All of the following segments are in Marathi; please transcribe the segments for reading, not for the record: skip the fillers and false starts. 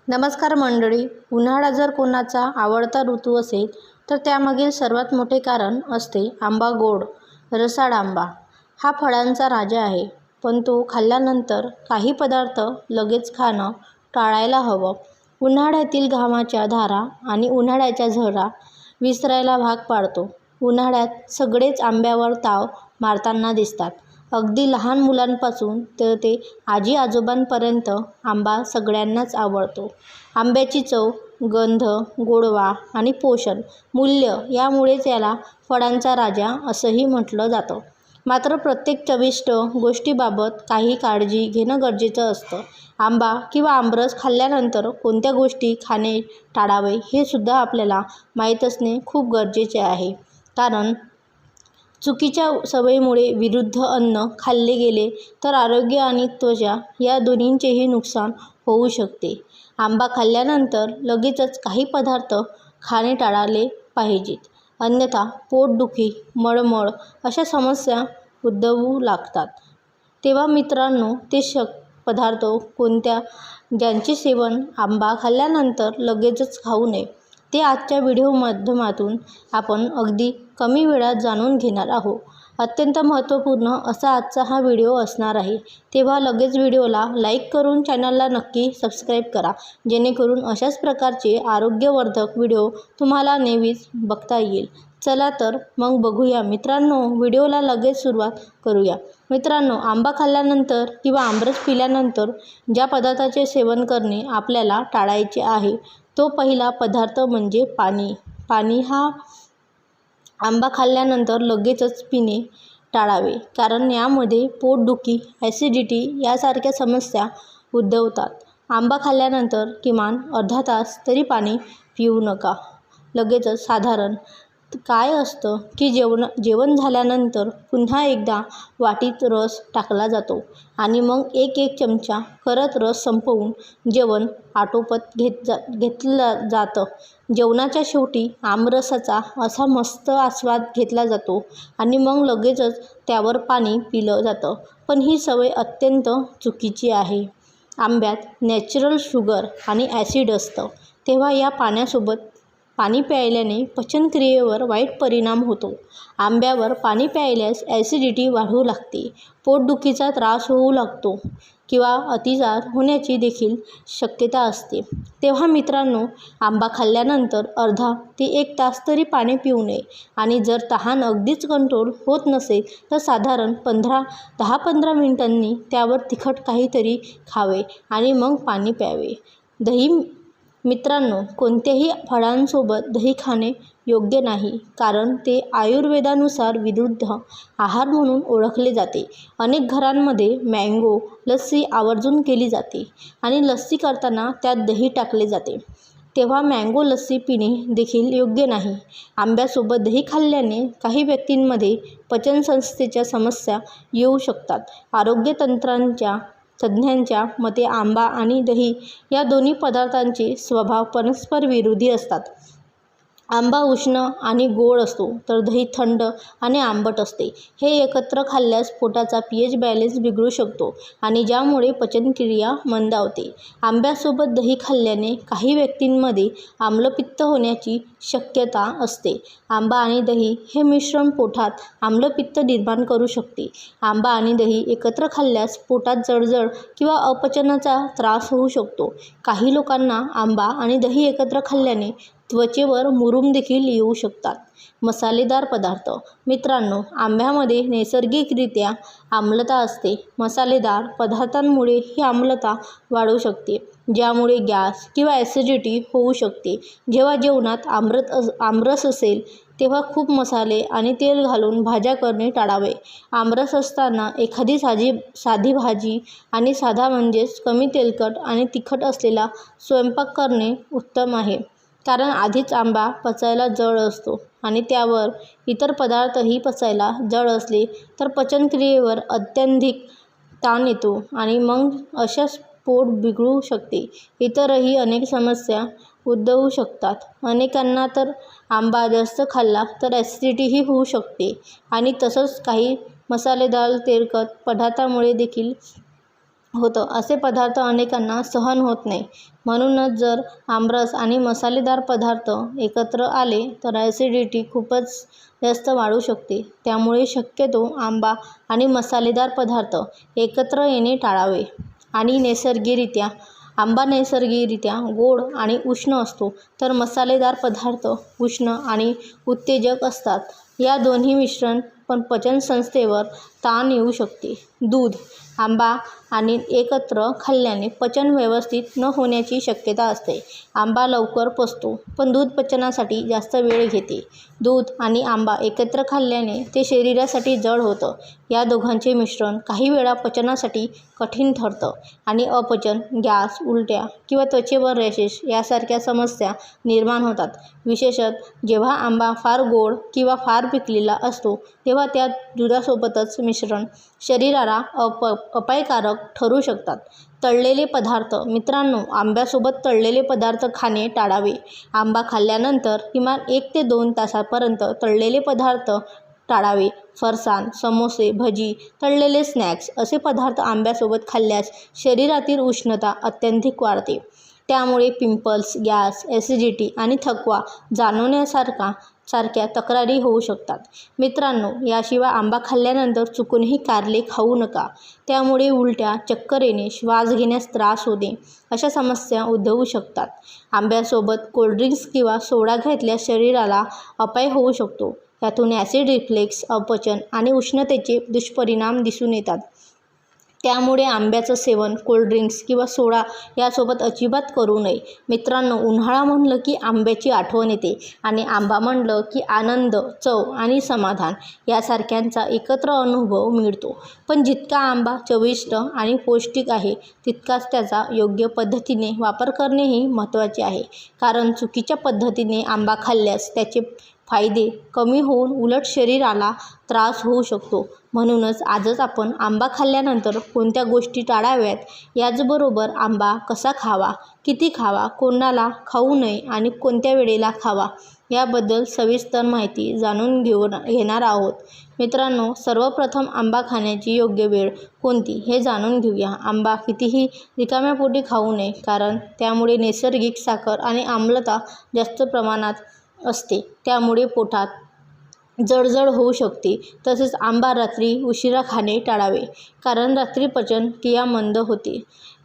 नमस्कार मंडळी. उन्हाळा जर कोणाचा आवडता ऋतू असेल तर त्यामागील सर्वात मोठे कारण असते आंबा. गोड रसाळ आंबा हा फळांचा राजा आहे, पण तो खाल्ल्यानंतर काही पदार्थ लगेच खाणं टाळायला हवं. उन्हाळ्यातील घामाच्या धारा आणि उन्हाळ्याच्या झळा विसरायला भाग पाडतो. उन्हाळ्यात सगळेच आंब्यावर ताव मारताना दिसतात. अगदी लहान मुलांपासून तर ते आजी आजोबांपर्यंत आंबा सगळ्यांनाच आवडतो. आंब्याची चव, गंध, गोडवा आणि पोषण मूल्य यामुळेच याला फळांचा राजा असंही म्हटलं जातं. मात्र प्रत्येक चविष्ट गोष्टीबाबत काही काळजी घेणं गरजेचं असतं. आंबा किंवा आमरस खाल्ल्यानंतर कोणत्या गोष्टी खाणे टाळावे हे सुद्धा आपल्याला माहीत असणे खूप गरजेचे आहे. कारण चुकीच्या सवयीमुळे विरुद्ध अन्न खाल्ले गेले तर आरोग्य आणि त्वचा या दोन्हींचेही नुकसान होऊ शकते. आंबा खाल्ल्यानंतर लगेचच काही पदार्थ खाणे टाळले पाहिजेत, अन्यथा पोटदुखी, मळमळ अशा समस्या उद्भवू लागतात. तेव्हा मित्रांनो, ते पदार्थ कोणत्या ज्यांचे सेवन आंबा खाल्ल्यानंतर लगेचच खाऊ नये ते आजच्या व्हिडिओ माध्यमातून आपण अगदी कमी वेळात जाणून घेणार आहोत. अत्यंत महत्त्वपूर्ण असा आजचा हा व्हिडिओ असणार आहे, तेव्हा लगेच व्हिडिओला लाईक करून चॅनलला नक्की सबस्क्राईब करा, जेणेकरून अशाच प्रकारचे आरोग्यवर्धक व्हिडिओ तुम्हाला नेहमीच बघता येईल. चला तर मग बघूया मित्रांनो, व्हिडिओला लगेच सुरुवात करूया. मित्रांनो, आंबा खाल्ल्यानंतर किंवा आमरस पिल्यानंतर ज्या पदार्थाचे सेवन करणे आपल्याला टाळायचे आहे तो पहिला पदार्थ म्हणजे पाणी. पाणी हा आंबा खाल्ल्यानंतर लगेचच पिणे टाळावे, कारण यामध्ये पोटदुखी, ॲसिडिटी यासारख्या समस्या उद्भवतात. आंबा खाल्ल्यानंतर किमान अर्धा तास तरी पाणी पिऊ नका. लगेचच साधारण काय असतं की जेवण झाल्यानंतर पुन्हा एकदा वाटीत रस टाकला जातो आणि मग एक चमचा करत रस संपवून जेवण आटोपत घेतलं जातं. जेवणाच्या शेवटी आमरसाचा असा मस्त आस्वाद घेतला जातो आणि मग लगेचच त्यावर पाणी पिलं जातं. पण ही सवय अत्यंत चुकीची आहे. आंब्यात नॅचरल शुगर आणि ॲसिड असतं, तेव्हा या पाणी प्यायल्याने पचनक्रियेवर वाईट परिणाम होतो. आंब्यावर पाणी प्यायल्यास ॲसिडिटी वाढू लागते, पोटदुखीचा त्रास होऊ लागतो किंवा अतिसार होण्याची देखील शक्यता असते. तेव्हा मित्रांनो, आंबा खाल्ल्यानंतर अर्धा ते 1 तास तरी पाणी पिऊ नये आणि जर तहान अगदीच कंट्रोल होत नसेल तर साधारण 10-15 मिनिटांनी त्यावर तिखट काहीतरी खावे आणि मग पाणी प्यावे. दही मित्रांनो, कोणत्याही फळांसोबत दही खाणे योग्य नाही, कारण ते आयुर्वेदानुसार विरुद्ध आहार म्हणून ओळखले जाते. अनेक घरांमध्ये मँगो लस्सी आवर्जून केली जाते आणि लस्सी करताना त्यात दही टाकले जाते, तेव्हा मँगो लस्सी पिणे देखील योग्य नाही. आंब्यासोबत दही खाल्ल्याने काही व्यक्तींमध्ये पचनसंस्थेच्या समस्या येऊ शकतात. तज्ज्ञांच्या मते आंबा आणि दही या दोन्ही पदार्थांचे स्वभाव परस्पर विरोधी असतात. आंबा उष्ण आणि गोड असतो तर दही थंड आणि आंबट असते. हे एकत्र खाल्ल्यास पोटाचा pH बॅलन्स बिघडू शकतो आणि ज्यामुळे पचनक्रिया मंदावते. आंब्यासोबत दही खाल्ल्याने काही व्यक्तींमध्ये आम्लपित्त होण्याची शक्यता असते. आंबा आणि दही हे मिश्रण पोटात आम्लपित्त निर्माण करू शकते. आंबा आणि दही एकत्र खाल्ल्यास पोटात जळजळ किंवा अपचनाचा त्रास होऊ शकतो. काही लोकांना आंबा आणि दही एकत्र खाल्ल्याने त्वचेवर मुरूम देखील येऊ शकतात. मसालेदार पदार्थ मित्रांनो, आंब्यामध्ये नैसर्गिकरित्या आम्लता असते. मसालेदार पदार्थांमुळे ही आम्लता वाढू शकते, ज्यामुळे गॅस किंवा ॲसिडिटी होऊ शकते. जेव्हा जेवणात आमरस असेल तेव्हा खूप मसाले आणि तेल घालून भाज्या करणे टाळावे. आमरस असताना एखादी साधी भाजी आणि साधा म्हणजेच कमी तेलकट आणि तिखट असलेला स्वयंपाक करणे उत्तम आहे, कारण आधीच आंबा पचायला जड असतो आणि त्यावर इतर पदार्थही पचायला जड असले तर पचनक्रियेवर अत्यधिक ताण येतो आणि मग अशाच पोट बिघडू शकते. इतरही अनेक समस्या उद्भवू शकतात. अनेकांना तर आंबा जास्त खाल्ला तर ॲसिडिटीही होऊ शकते आणि तसंच काही मसालेदार तेलकट पदार्थांमुळे देखील होतं. असे पदार्थ अनेकांना सहन होत नाही. म्हणूनच जर आमरस आणि मसालेदार पदार्थ एकत्र आले तर ॲसिडिटी खूपच जास्त वाढू शकते. त्यामुळे शक्यतो आंबा आणि मसालेदार पदार्थ एकत्र येणे टाळावे. आणि नैसर्गिकरित्या आंबा नैसर्गिकरित्या गोड आणि उष्ण असतो, तर मसालेदार पदार्थ उष्ण आणि उत्तेजक असतात. या दोन्ही मिश्रण पण पचनसंस्थेवर ताण येऊ शकते. दूध, आंबा आणि एकत्र खाल्ल्याने पचन व्यवस्थित न होण्याची शक्यता असते. आंबा लवकर पचतो, पण दूध पचनासाठी जास्त वेळ घेते. दूध आणि आंबा एकत्र खाल्ल्याने ते शरीरासाठी जड होतं. या दोघांचे मिश्रण काही वेळा पचनासाठी कठीण ठरतं आणि अपचन, गॅस, उलट्या किंवा त्वचेवर रॅशेस यासारख्या समस्या निर्माण होतात. विशेषतः जेव्हा आंबा फार गोड किंवा फार पिकलेला असतो, तेव्हा त्यात दुधासोबतच मिश्रण शरीराला अपायकारक ठरू शकतात. तळलेले पदार्थ मित्रांनो, आंब्यासोबत तळलेले पदार्थ खाणे टाळावे. आंबा खाल्ल्यानंतर किमान 1 ते 2 तासांपर्यंत तळलेले पदार्थ टाळावे. फरसाण, समोसे, भजी, तळलेले स्नॅक्स असे पदार्थ आंब्यासोबत खाल्ल्यास शरीरातील उष्णता अत्यधिक वाढते. त्यामुळे पिंपल्स, गॅस, ॲसिडिटी आणि थकवा जाणवण्यासारख्या तक्रारी होऊ शकतात. मित्रांनो, याशिवाय आंबा खाल्ल्यानंतर चुकूनही कारले खाऊ नका. त्यामुळे उलट्या, चक्कर येणे, श्वास घेण्यास त्रास होणे अशा समस्या उद्भवू शकतात. आंब्यासोबत कोल्ड्रिंक्स किंवा सोडा घेतल्यास शरीराला अपाय होऊ शकतो. यातून ॲसिड रिफ्लेक्स, अपचन आणि उष्णतेचे दुष्परिणाम दिसून येतात. त्यामुळे आंब्याचं सेवन कोल्ड्रिंक्स किंवा सोडा यासोबत अजिबात करू नये. मित्रांनो, उन्हाळा म्हणलं की आंब्याची आठवण येते आणि आंबा म्हणलं की आनंद, चव आणि समाधान यासारख्यांचा एकत्र अनुभव मिळतो. पण जितका आंबा चविष्ट आणि पौष्टिक आहे, तितकाच त्याचा योग्य पद्धतीने वापर करणेही महत्त्वाचे आहे. कारण चुकीच्या पद्धतीने आंबा खाल्ल्यास त्याचे फायदे कमी होऊन उलट शरीराला त्रास होऊ शकतो. म्हणूनच आजच आपण आंबा खाल्ल्यानंतर कोणत्या गोष्टी टाळाव्यात, याचबरोबर आंबा कसा खावा, किती खावा, कोणाला खाऊ नये आणि कोणत्या वेळेला खावा याबद्दल सविस्तर माहिती जाणून घेणार आहोत. मित्रांनो, सर्वप्रथम आंबा खाण्याची योग्य वेळ कोणती हे जाणून घेऊया. आंबा कितीही रिकाम्या पोटी खाऊ नये, कारण त्यामुळे नैसर्गिक साखर आणि आम्लता जास्त प्रमाणात असते. त्यामुळे पोटात जळजळ होऊ शकते. तसेच आंबा रात्री उशिरा खाणे टाळावे, कारण रात्री पचन क्रिया मंद होते.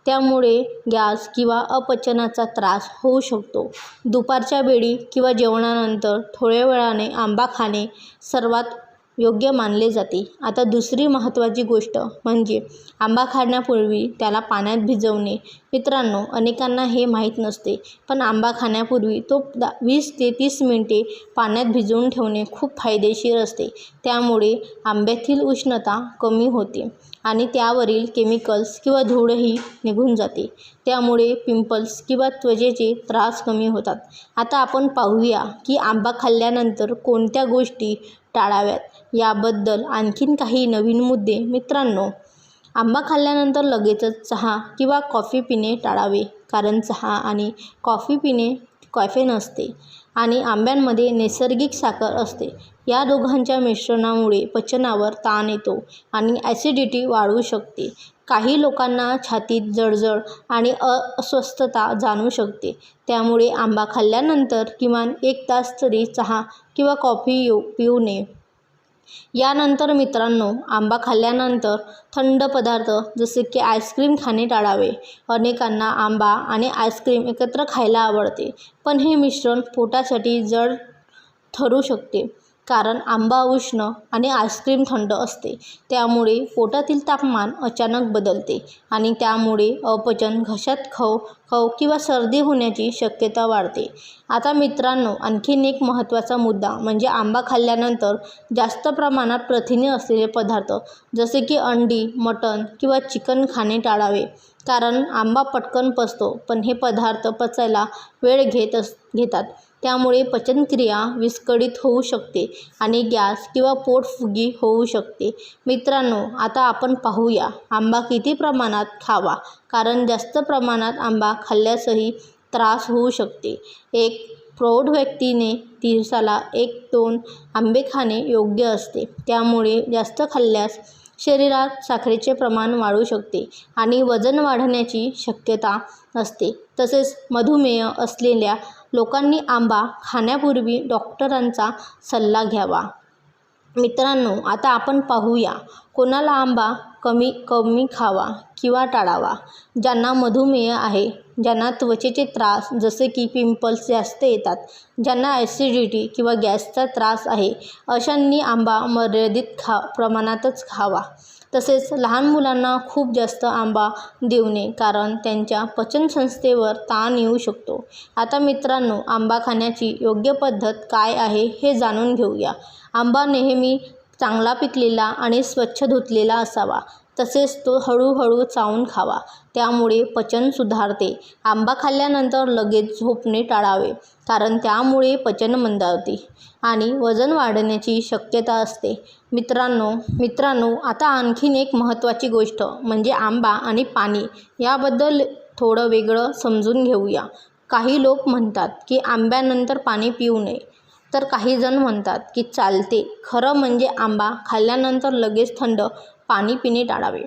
त्यामुळे गॅस किंवा अपचनाचा त्रास होऊ शकतो. दुपारच्या वेळी किंवा जेवणानंतर थोड्या वेळाने आंबा खाणे सर्वात योग्य मानले जाते. आता दुसरी महत्त्वाची गोष्ट म्हणजे आंबा खाण्यापूर्वी त्याला पाण्यात भिजवणे. मित्रांनो, अनेकांना हे माहीत नसते, पण आंबा खाण्यापूर्वी तो 20 ते 30 मिनिटे पाण्यात भिजवून ठेवणे खूप फायदेशीर असते. त्यामुळे आंब्यातील उष्णता कमी होते आणि त्यावरील केमिकल्स किंवा धूळही निघून जाते. त्यामुळे पिंपल्स किंवा त्वचेचे त्रास कमी होतात. आता आपण पाहूया की आंबा खाल्ल्यानंतर कोणत्या गोष्टी टाळाव्यात याबद्दल आणखीन काही नवीन मुद्दे. मित्रांनो, आंबा खाल्ल्यानंतर लगेचच चहा किंवा कॉफी पिणे टाळावे, कारण चहा आणि कॉफी पिणे कॅफेन असते आणि आंब्यांमध्ये नैसर्गिक साखर असते. या दोघांच्या मिश्रणामुळे पचनावर ताण येतो आणि ॲसिडिटी वाढू शकते. काही लोकांना छातीत जळजळ आणि अस्वस्थता जाणवू शकते. त्यामुळे आंबा खाल्ल्यानंतर किमान 1 तास तरी चहा किंवा कॉफी पिऊ नये. यानंतर मित्रांनो, आंबा खाल्ल्यानंतर थंड पदार्थ जसे की आईस्क्रीम खाणे टाळावे. अनेकांना आंबा आणि आईस्क्रीम एकत्र खायला आवडते, पण हे मिश्रण पोटासाठी जड ठरू शकते, कारण आंबा उष्ण आणि आईस्क्रीम थंड असते. त्यामुळे पोटातील तापमान अचानक बदलते आणि त्यामुळे अपचन, घशात खव किंवा सर्दी होण्याची शक्यता वाढते. आता मित्रांनो, आणखीन एक महत्त्वाचा मुद्दा म्हणजे आंबा खाल्ल्यानंतर जास्त प्रमाणात प्रथिने असलेले पदार्थ जसे की अंडी, मटण किंवा चिकन खाणे टाळावे, कारण आंबा पटकन पचतो, पण हे पदार्थ पचायला वेळ घेतात. त्यामुळे पचनक्रिया विस्कळीत होऊ शकते आणि गॅस किंवा पोटफुगी होऊ शकते. मित्रांनो, आता आपण पाहूया आंबा किती प्रमाणात खावा, कारण जास्त प्रमाणात आंबा खाल्ल्यासही त्रास होऊ शकते. एक प्रौढ व्यक्तीने दिवसाला 1-2 आंबे खाणे योग्य असते. त्यामुळे जास्त खाल्ल्यास शरीरात साखरेचे प्रमाण वाढू शकते आणि वजन वाढण्याची शक्यता असते. तसेच मधुमेह असलेल्या लोकांनी आंबा खाण्यापूर्वी डॉक्टरांचा सल्ला घ्यावा. मित्रांनो, आता आपण पाहूया कोणाला आंबा कमी खावा किंवा टाळावा. ज्यांना मधुमेह आहे, ज्यांना त्वचेचे त्रास जसे की पिंपल्स जास्त येतात, ज्यांना ॲसिडिटी किंवा गॅसचा त्रास आहे, अशांनी आंबा मर्यादित प्रमाणातच खावा. तसेच लहान मुलांना खूप जास्त आंबा देऊ नये, कारण त्यांच्या पचनसंस्थेवर ताण येऊ शकतो. आता मित्रांनो, आंबा खाण्याची योग्य पद्धत काय आहे हे जाणून घेऊया. आंबा नेहमी चांगला पिकलेला आणि स्वच्छ धुतलेला असावा. तसेच तो हळूहळू चावून खावा, त्यामुळे पचन सुधारते. आंबा खाल्ल्यानंतर लगेच झोपणे टाळावे, कारण त्यामुळे पचन मंदावते आणि वजन वाढण्याची शक्यता असते. मित्रांनो, आता आणखीन एक महत्त्वाची गोष्ट म्हणजे आंबा आणि पाणी याबद्दल थोडं वेगळं समजून घेऊया. काही लोक म्हणतात की आंब्यानंतर पाणी पिऊ नये, तर काही जण म्हणतात की चालते. खरं म्हणजे आंबा खाल्ल्यानंतर लगेच थंड पाणी पिणे टाळावे,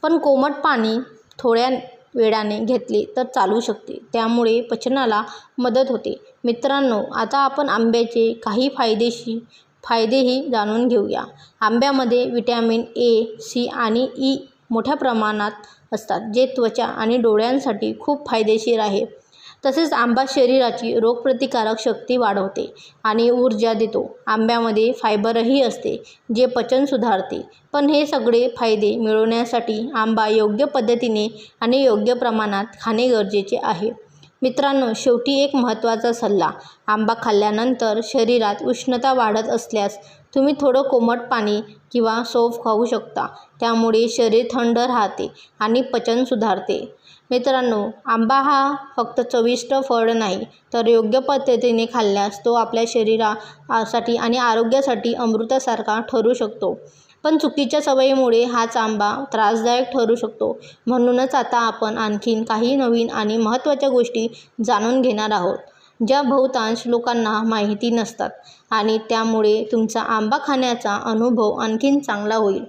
पण कोमट पाणी थोड्या वेळाने घेतले तर चालू शकते. त्यामुळे पचनाला मदत होते. मित्रांनो, आता आपण आंब्याचे काही फायदेही जाणून घेऊया. आंब्यामध्ये व्हिटॅमिन ए, सी आणि ई मोठ्या प्रमाणात असतात, जे त्वचा आणि डोळ्यांसाठी खूप फायदेशीर आहे. तसेच आंबा शरीराची रोगप्रतिकारक शक्ती वाढवते आणि ऊर्जा देतो. आंब्यामध्ये फायबरही असते, जे पचन सुधारते. पण हे सगळे फायदे मिळवण्यासाठी आंबा योग्य पद्धतीने आणि योग्य प्रमाणात खाणे गरजेचे आहे. मित्रांनो, शेवटी एक महत्त्वाचा सल्ला. आंबा खाल्ल्यानंतर शरीरात उष्णता वाढत असल्यास तुम्ही थोडं कोमट पाणी किंवा सौफ खाऊ शकता. त्यामुळे शरीर थंड राहते आणि पचन सुधारते. मित्रांनो, आंबा हा फक्त चविष्ट फळ नाही, तर योग्य पद्धतीने खाल्ल्यास तो आपल्या शरीरासाठी आणि आरोग्यासाठी अमृतासारखा ठरू शकतो. पण चुकीच्या सवयीमुळे हाच आंबा त्रासदायक ठरू शकतो. म्हणूनच आता आपण आणखीन काही नवीन आणि महत्त्वाच्या गोष्टी जाणून घेणार आहोत, ज्या बहुतांश लोकांना माहिती नसतात आणि त्यामुळे तुमचा आंबा खाण्याचा अनुभव आणखीन चांगला होईल.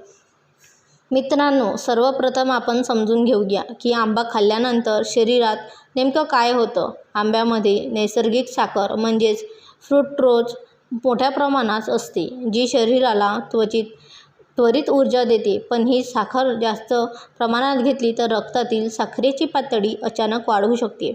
मित्रांनो, सर्वप्रथम आपण समजून घेऊया की आंबा खाल्ल्यानंतर शरीरात नेमकं काय होतं. आंब्यामध्ये नैसर्गिक साखर म्हणजेच फ्रुक्टोज मोठ्या प्रमाणात असते, जी शरीराला त्वरित ऊर्जा देते. पण ही साखर जास्त प्रमाणात घेतली तर रक्तातील साखरेची पातळी अचानक वाढू शकते.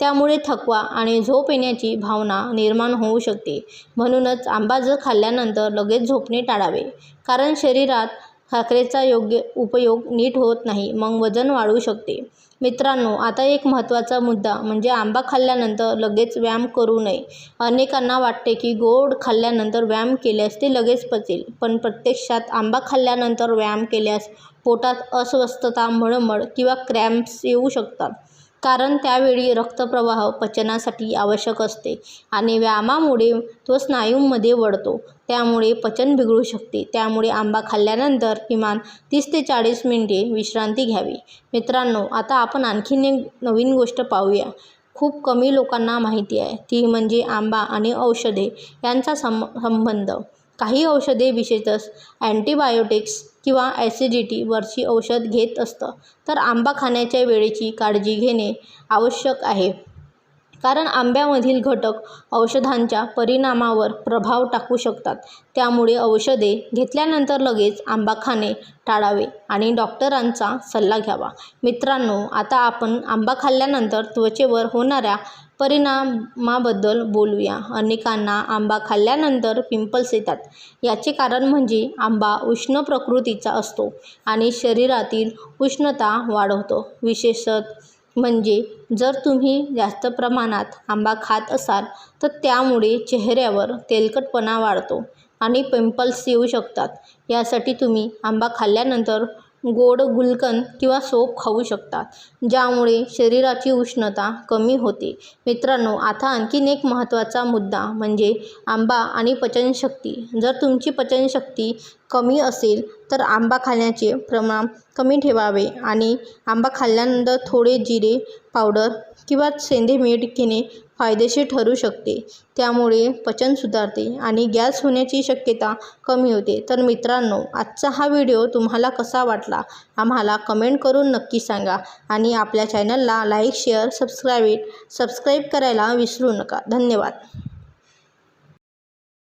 त्यामुळे थकवा आणि झोप येण्याची भावना निर्माण होऊ शकते. म्हणूनच आंबा खाल्ल्यानंतर लगेच झोपणे टाळावे, कारण शरीरात साखरेचा योग्य उपयोग नीट होत नाही, मग वजन वाढू शकते. मित्रांनो, आता एक महत्त्वाचा मुद्दा म्हणजे आंबा खाल्ल्यानंतर लगेच व्यायाम करू नये. अनेकांना वाटते की गोड खाल्ल्यानंतर व्यायाम केल्यास ते लगेच पचेल, पण प्रत्यक्षात आंबा खाल्ल्यानंतर व्यायाम केल्यास पोटात अस्वस्थता, मळमळ किंवा क्रॅम्प्स येऊ शकतात, कारण त्यावेळी रक्तप्रवाह पचनासाठी आवश्यक असते आणि व्यायामामुळे तो स्नायूंमध्ये वळतो. त्यामुळे पचन बिघडू शकते. त्यामुळे आंबा खाल्ल्यानंतर किमान 30 ते 40 मिनिटे विश्रांती घ्यावी. मित्रांनो, आता आपण आणखीन एक नवीन गोष्ट पाहूया. खूप कमी लोकांना माहिती आहे, ती म्हणजे आंबा आणि औषधे यांचा संबंध. काही औषधे, विशेषतः अँटीबायोटिक्स किंवा ॲसिडिटीवरची औषध घेत असतं, तर आंबा खाण्याच्या वेळेची काळजी घेणे आवश्यक आहे, कारण आंब्यामधील घटक औषधांच्या परिणामावर प्रभाव टाकू शकतात. त्यामुळे औषधे घेतल्यानंतर लगेच आंबा खाणे टाळावे आणि डॉक्टरांचा सल्ला घ्यावा. मित्रांनो, आता आपण आंबा खाल्ल्यानंतर त्वचेवर होणाऱ्या परिणामाबद्दल बोलूया. अनेकांना आंबा खाल्ल्यानंतर पिंपल्स येतात. याचे कारण म्हणजे आंबा उष्ण प्रकृतीचा असतो आणि शरीरातील उष्णता वाढवतो. विशेषतः म्हणजे जर तुम्ही जास्त प्रमाणात आंबा खात असाल तर त्यामुळे चेहऱ्यावर तेलकटपणा वाढतो आणि पिंपल्स येऊ शकतात. यासाठी तुम्ही आंबा खाल्ल्यानंतर गोड गुलकंद किंवा सोप खाऊ शकता, ज्यामुळे शरीराची उष्णता कमी होते. मित्रांनो, आता आणखीन एक महत्त्वाचा मुद्दा म्हणजे आंबा आणि पचनशक्ती. जर तुमची पचनशक्ती कमी असेल तर आंबा खाण्याचे प्रमाण कमी ठेवावे आणि आंबा खाल्ल्यानंतर थोडे जिरे पावडर किंवा सेंधे मीठ घेणे फायदेशीर ठरू शकते. त्यामुळे पचन सुधारते आणि गॅस होण्याची शक्यता कमी होते. तर मित्रांनो, आजचा हा व्हिडिओ तुम्हाला कसा वाटला आम्हाला कमेंट करून नक्की सांगा आणि आपल्या चॅनलला लाईक, शेअर, सबस्क्राईब करायला विसरू नका. धन्यवाद.